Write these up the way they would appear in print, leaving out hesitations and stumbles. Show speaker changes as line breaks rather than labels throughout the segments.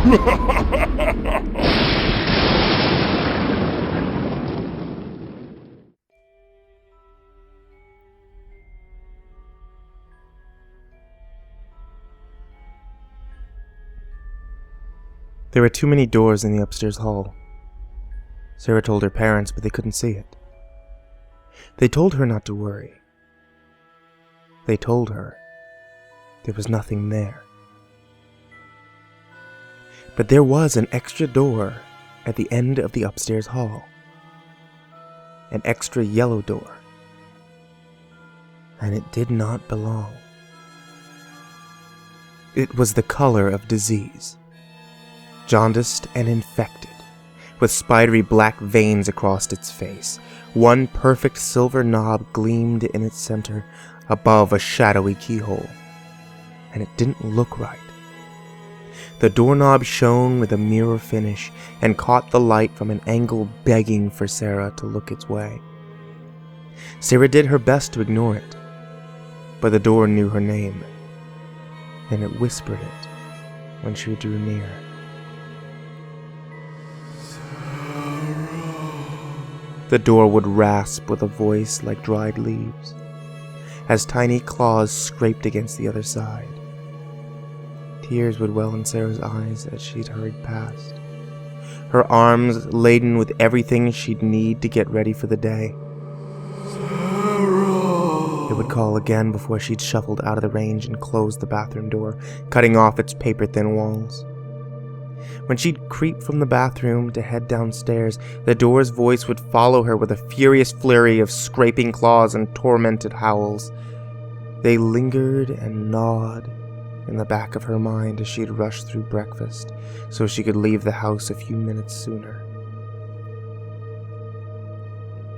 There were too many doors in the upstairs hall. Sarah told her parents, but they couldn't see it. They told her not to worry. They told her there was nothing there. But there was an extra door at the end of the upstairs hall. An extra yellow door. And it did not belong. It was the color of disease. Jaundiced and infected, with spidery black veins across its face. One perfect silver knob gleamed in its center above a shadowy keyhole. And it didn't look right. The doorknob shone with a mirror finish and caught the light from an angle begging for Sarah to look its way. Sarah did her best to ignore it, but the door knew her name, and it whispered it when she drew near. The door would rasp with a voice like dried leaves, as tiny claws scraped against the other side. Tears would well in Sarah's eyes as she'd hurried past, her arms laden with everything she'd need to get ready for the day. Sarah! It would call again before she'd shuffled out of the range and closed the bathroom door, cutting off its paper-thin walls. When she'd creep from the bathroom to head downstairs, the door's voice would follow her with a furious flurry of scraping claws and tormented howls. They lingered and gnawed in the back of her mind as she'd rush through breakfast so she could leave the house a few minutes sooner.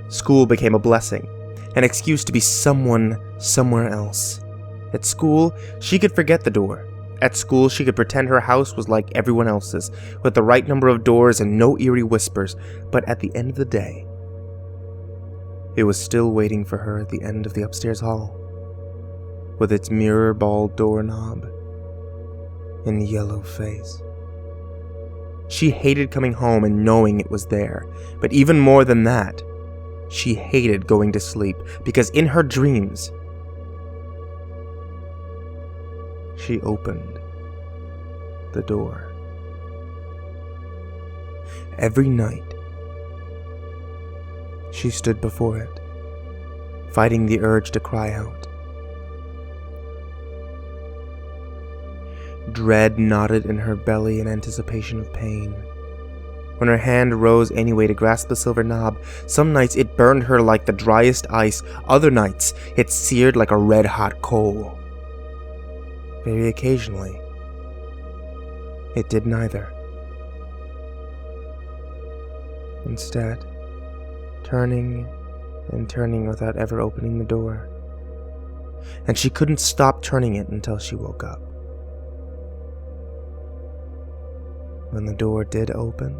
School became a blessing, an excuse to be someone somewhere else. At school, she could forget the door. At school, she could pretend her house was like everyone else's, with the right number of doors and no eerie whispers, but at the end of the day, it was still waiting for her at the end of the upstairs hall, with its mirror-ball doorknob and yellow face. She hated coming home and knowing it was there, but even more than that, she hated going to sleep, because in her dreams, she opened the door. Every night, she stood before it, fighting the urge to cry out. Dread knotted in her belly in anticipation of pain. When her hand rose anyway to grasp the silver knob, some nights it burned her like the driest ice, other nights it seared like a red-hot coal. Very occasionally, it did neither. Instead, turning and turning without ever opening the door. And she couldn't stop turning it until she woke up. When the door did open,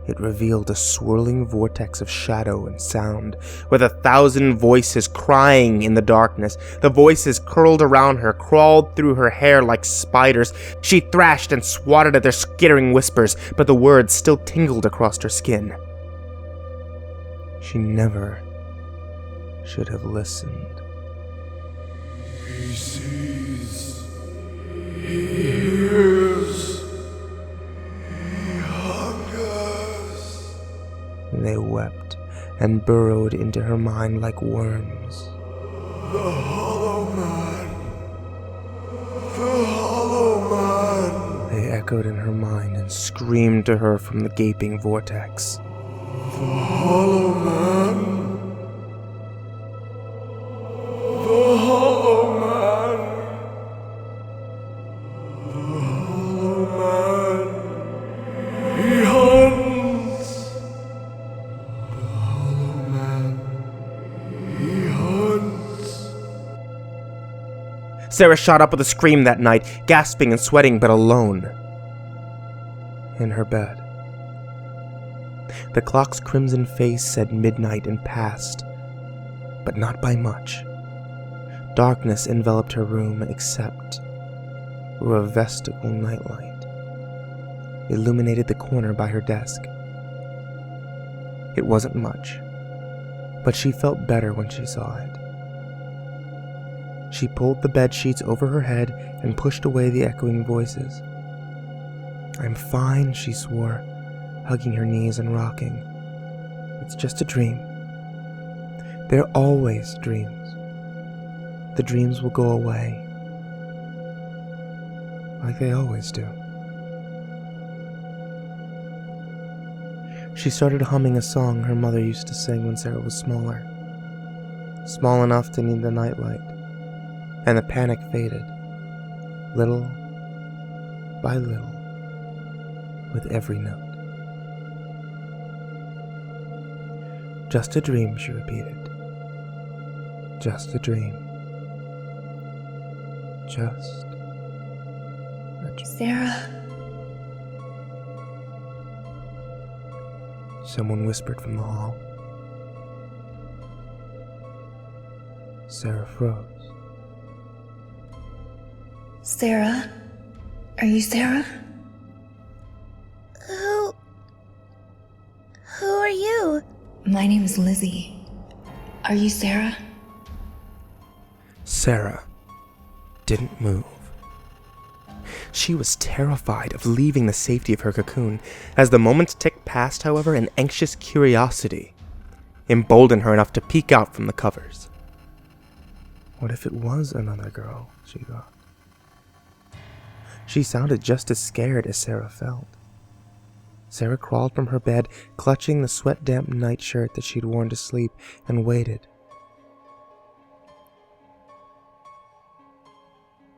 it revealed a swirling vortex of shadow and sound, with 1,000 voices crying in the darkness. The voices curled around her, crawled through her hair like spiders. She thrashed and swatted at their skittering whispers, but the words still tingled across her skin. She never should have listened.
He sees, he hears, he hungers.
They wept and burrowed into her mind like worms.
The Hollow Man. The Hollow Man.
They echoed in her mind and screamed to her from the gaping vortex.
The Hollow Man. The Hollow Man. The Hollow Man. He hunts. The Hollow Man. He hunts.
Sarah shot up with a scream that night, gasping and sweating, but alone. In her bed. The clock's crimson face said midnight and passed, but not by much. Darkness enveloped her room except for a vestigial nightlight. illuminated the corner by her desk. It wasn't much, but she felt better when she saw it. She pulled the bed sheets over her head and pushed away the echoing voices. "I'm fine," she swore, hugging her knees and rocking. "It's just a dream. They're always dreams. The dreams will go away, like they always do." She started humming a song her mother used to sing when Sarah was smaller. Small enough to need the nightlight, and the panic faded, little by little, with every note. "Just a dream," she repeated. "Just a dream. Just a dream."
Sarah.
Someone whispered from the hall. Sarah froze.
Sarah? Are you Sarah?
Who are you?
My name is Lizzie. Are you Sarah?
Sarah didn't move. She was terrified of leaving the safety of her cocoon. As the moments ticked past, however, an anxious curiosity emboldened her enough to peek out from the covers. What if it was another girl, she thought. She sounded just as scared as Sarah felt. Sarah crawled from her bed, clutching the sweat-damp nightshirt that she'd worn to sleep, and waited.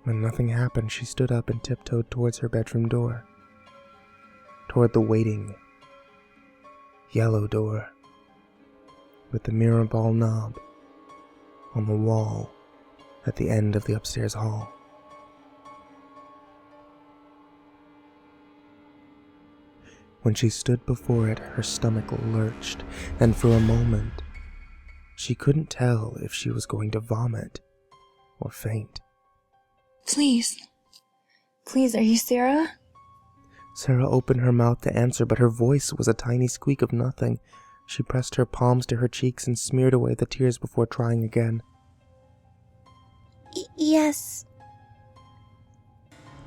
When nothing happened, she stood up and tiptoed towards her bedroom door. Toward the waiting, yellow door, with the mirror ball knob on the wall at the end of the upstairs hall. When she stood before it, her stomach lurched, and for a moment, she couldn't tell if she was going to vomit or faint.
Please. Please, are you Sarah?
Sarah opened her mouth to answer, but her voice was a tiny squeak of nothing. She pressed her palms to her cheeks and smeared away the tears before trying again.
Yes.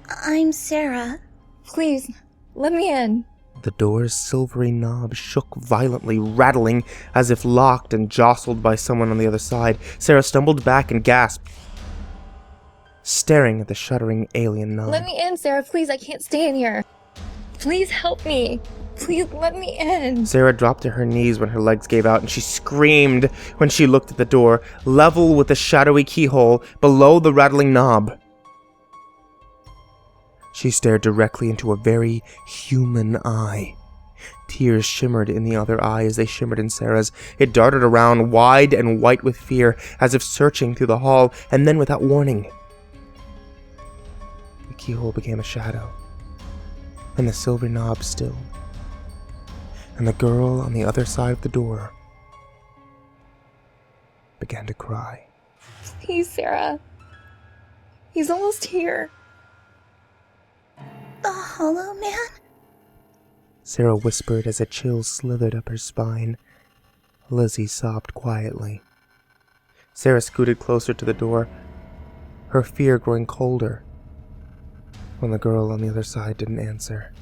I'm Sarah.
Please, let me in.
The door's silvery knob shook violently, rattling as if locked and jostled by someone on the other side. Sarah stumbled back and gasped, staring at the shuddering alien knob.
Let me in, Sarah. Please, I can't stay in here. Please help me. Please let me in.
Sarah dropped to her knees when her legs gave out, and she screamed when she looked at the door, level with the shadowy keyhole below the rattling knob. She stared directly into a very human eye. Tears shimmered in the other eye as they shimmered in Sarah's. It darted around, wide and white with fear, as if searching through the hall, and then without warning, the keyhole became a shadow, and the silver knob stilled, and the girl on the other side of the door began to cry.
Please, Sarah. He's almost here.
The Hollow Man?
Sarah whispered as a chill slithered up her spine. Lizzie sobbed quietly. Sarah scooted closer to the door, her fear growing colder when the girl on the other side didn't answer.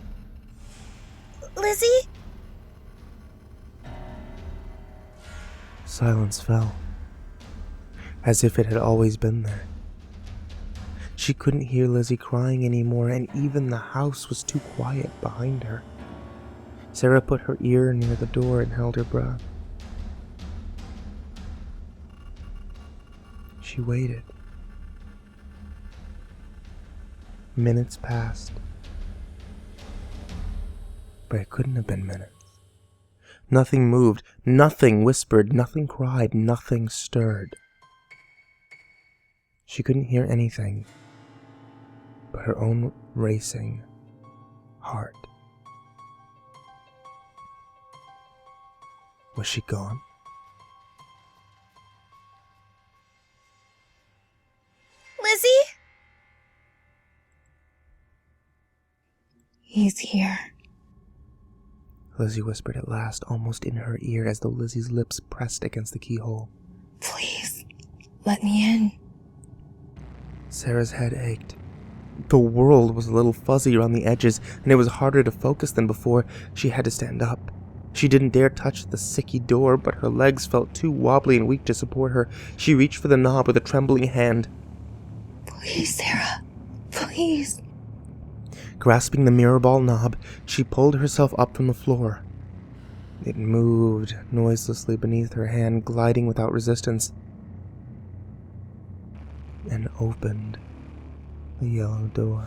Lizzie?
Silence fell, as if it had always been there. She couldn't hear Lizzie crying anymore, and even the house was too quiet behind her. Sarah put her ear near the door and held her breath. She waited. Minutes passed, but it couldn't have been minutes. Nothing moved, nothing whispered, nothing cried, nothing stirred. She couldn't hear anything but her own racing heart. Was she gone?
Lizzie?
He's here.
Lizzie whispered at last, almost in her ear, as though Lizzie's lips pressed against the keyhole.
Please, let me in.
Sarah's head ached. The world was a little fuzzy around the edges, and it was harder to focus than before. She had to stand up. She didn't dare touch the sicky door, but her legs felt too wobbly and weak to support her. She reached for the knob with a trembling hand.
Please, Sarah. Please.
Grasping the mirror ball knob, she pulled herself up from the floor. It moved noiselessly beneath her hand, gliding without resistance, and opened the yellow door.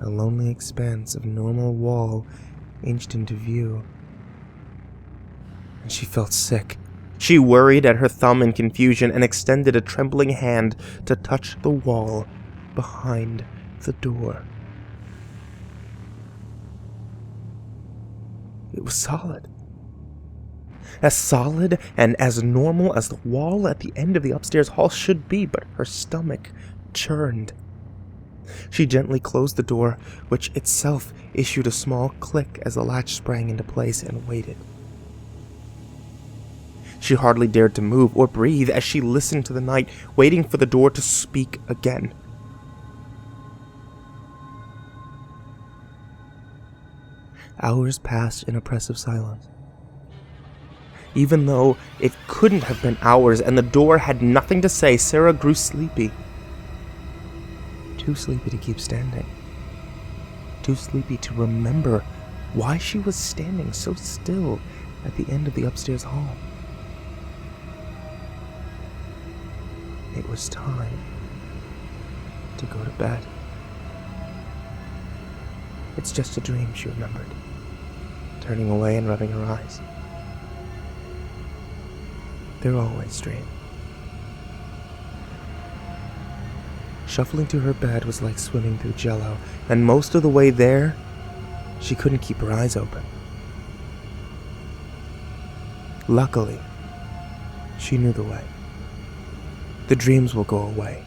A lonely expanse of normal wall inched into view, and she felt sick. She worried at her thumb in confusion and extended a trembling hand to touch the wall behind the door. It was solid. As solid and as normal as the wall at the end of the upstairs hall should be, but her stomach churned. She gently closed the door, which itself issued a small click as the latch sprang into place, and waited. She hardly dared to move or breathe as she listened to the night, waiting for the door to speak again. Hours passed in oppressive silence. Even though it couldn't have been hours and the door had nothing to say, Sarah grew sleepy. Too sleepy to keep standing. Too sleepy to remember why she was standing so still at the end of the upstairs hall. It was time to go to bed. It's just a dream, she remembered, turning away and rubbing her eyes. They're always dreams. Shuffling to her bed was like swimming through jello, and most of the way there, she couldn't keep her eyes open. Luckily, she knew the way. The dreams will go away,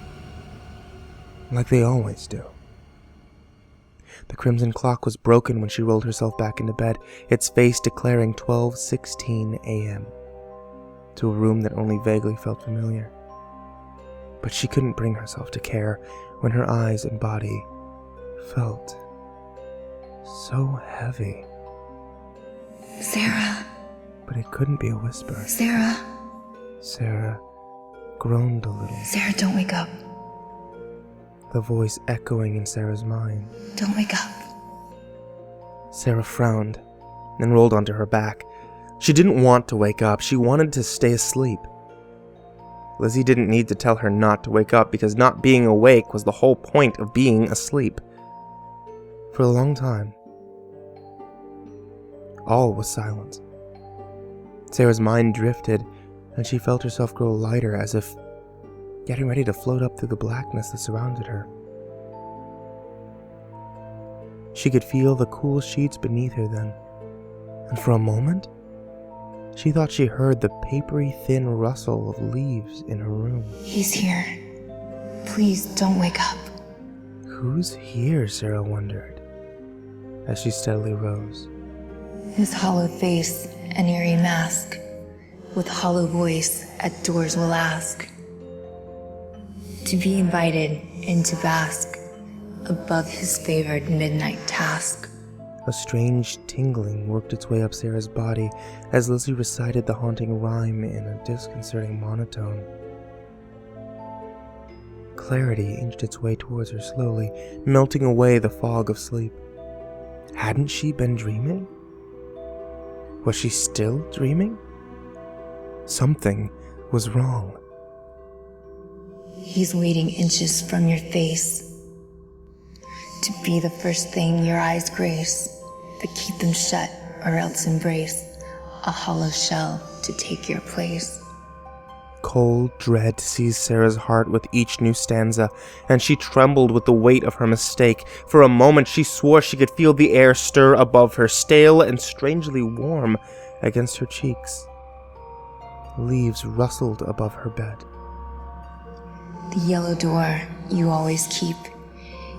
like they always do. The crimson clock was broken when she rolled herself back into bed, its face declaring 12:16 a.m., to a room that only vaguely felt familiar. But she couldn't bring herself to care when her eyes and body felt so heavy.
Sarah.
But it couldn't be a whisper.
Sarah.
Sarah groaned a little,
Sarah, don't wake up.
the voice echoing in Sarah's mind.
Don't wake up.
Sarah frowned and rolled onto her back. She didn't want to wake up. She wanted to stay asleep. Lizzie didn't need to tell her not to wake up, because not being awake was the whole point of being asleep. For a long time, all was silence. Sarah's mind drifted, and she felt herself grow lighter, as if getting ready to float up through the blackness that surrounded her. She could feel the cool sheets beneath her then, and for a moment, she thought she heard the papery thin rustle of leaves in her room.
He's here. Please don't wake up.
Who's here? Sarah wondered, as she steadily rose.
His hollow face, an eerie mask, with hollow voice at doors will ask, to be invited in to bask above his favored midnight task.
A strange tingling worked its way up Sarah's body as Lizzie recited the haunting rhyme in a disconcerting monotone. Clarity inched its way towards her slowly, melting away the fog of sleep. Hadn't she been dreaming? Was she still dreaming? Something was wrong.
He's waiting inches from your face, to be the first thing your eyes grace, but keep them shut or else embrace a hollow shell to take your place.
Cold dread seized Sarah's heart with each new stanza, and she trembled with the weight of her mistake. For a moment she swore she could feel the air stir above her, stale and strangely warm against her cheeks. Leaves rustled above her bed.
The yellow door you always keep.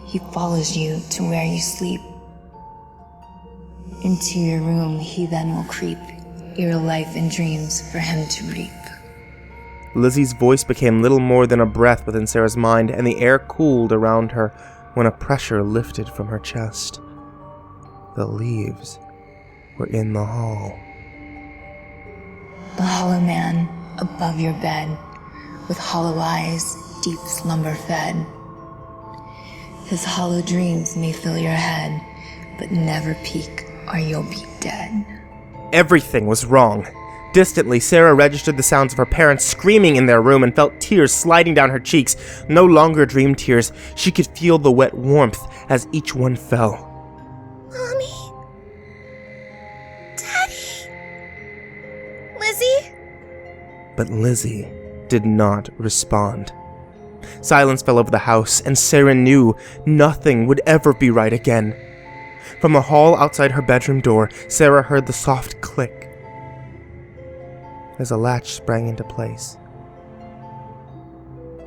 He follows you to where you sleep. Into your room he then will creep, your life and dreams for him to reap.
Lizzie's voice became little more than a breath within Sarah's mind, and the air cooled around her when a pressure lifted from her chest. The leaves were in the hall.
The hollow man above your bed, with hollow eyes, deep slumber fed. His hollow dreams may fill your head, but never peak or you'll be dead.
Everything was wrong. Distantly, Sarah registered the sounds of her parents screaming in their room and felt tears sliding down her cheeks. No longer dream tears. She could feel the wet warmth as each one fell.
Mommy? Daddy? Lizzie?
But Lizzie did not respond. Silence fell over the house, and Sarah knew nothing would ever be right again. From the hall outside her bedroom door, Sarah heard the soft click as a latch sprang into place,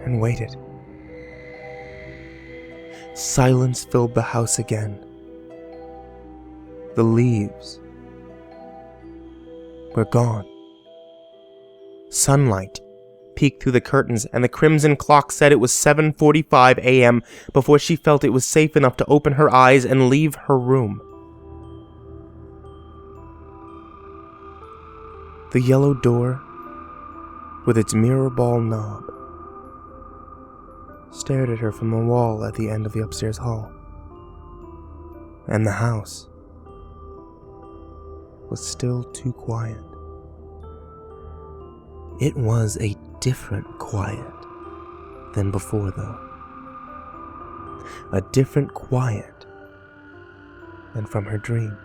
and waited. Silence filled the house again. The leaves were gone. Sunlight peeked through the curtains, and the crimson clock said it was 7:45 a.m. before she felt it was safe enough to open her eyes and leave her room. The yellow door, with its mirror ball knob, stared at her from the wall at the end of the upstairs hall. And the house was still too quiet. It was a different quiet than before, though. A different quiet than from her dream.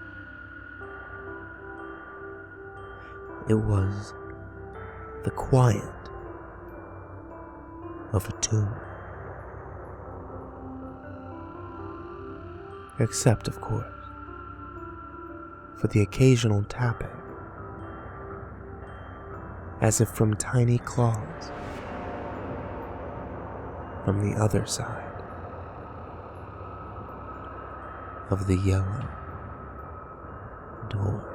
It was the quiet of a tomb. Except, of course, for the occasional tapping, as if from tiny claws from the other side of the yellow door.